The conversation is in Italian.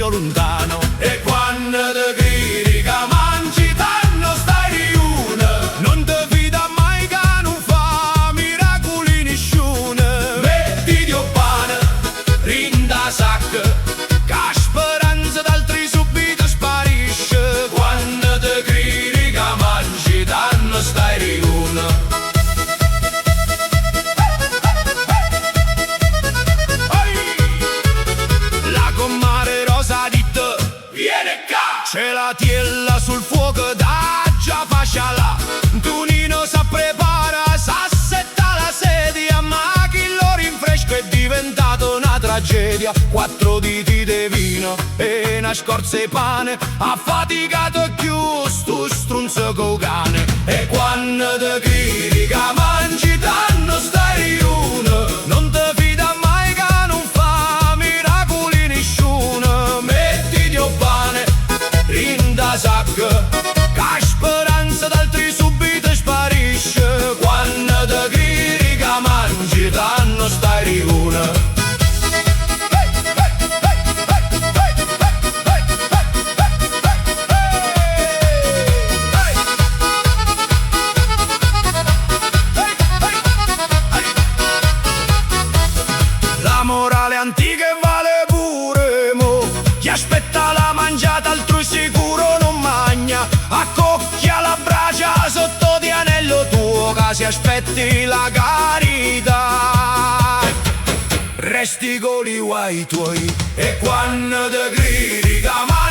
meglio lontano. E quando te credi che mangi tanto stai riune, Non te fida mai che non fa miracoli nessuno. mettiti o pane, rinda sacca, Che speranza d'altri subito sparisce. quando te credi che mangi tanto stai riune. La comare Rosa di te Viene qua! c'è la tiella sul fuoco da già fascia là. Tonino sa prepara, sa setta la sedia, ma chi lo rinfresco è diventato una tragedia. 4 diti di vino e una scorza di pane, affaticato più stu strunzo col cane. E quando te credi che mangi tanto stai riune, Non te fida mai che non fa miracoli nessuno. mettiti o pane, Rinda sacca, che speranza d'altri subito sparisce. quando te credi che mangi tanto stai riune. La morale antica e vale pure mo. Chi aspetta la mangiata altrui sicuro non magna. Accocchia la bracia sotto di anello tuo, che si aspetti la carità. Resti con i guai tuoi. E quando te credi che mangi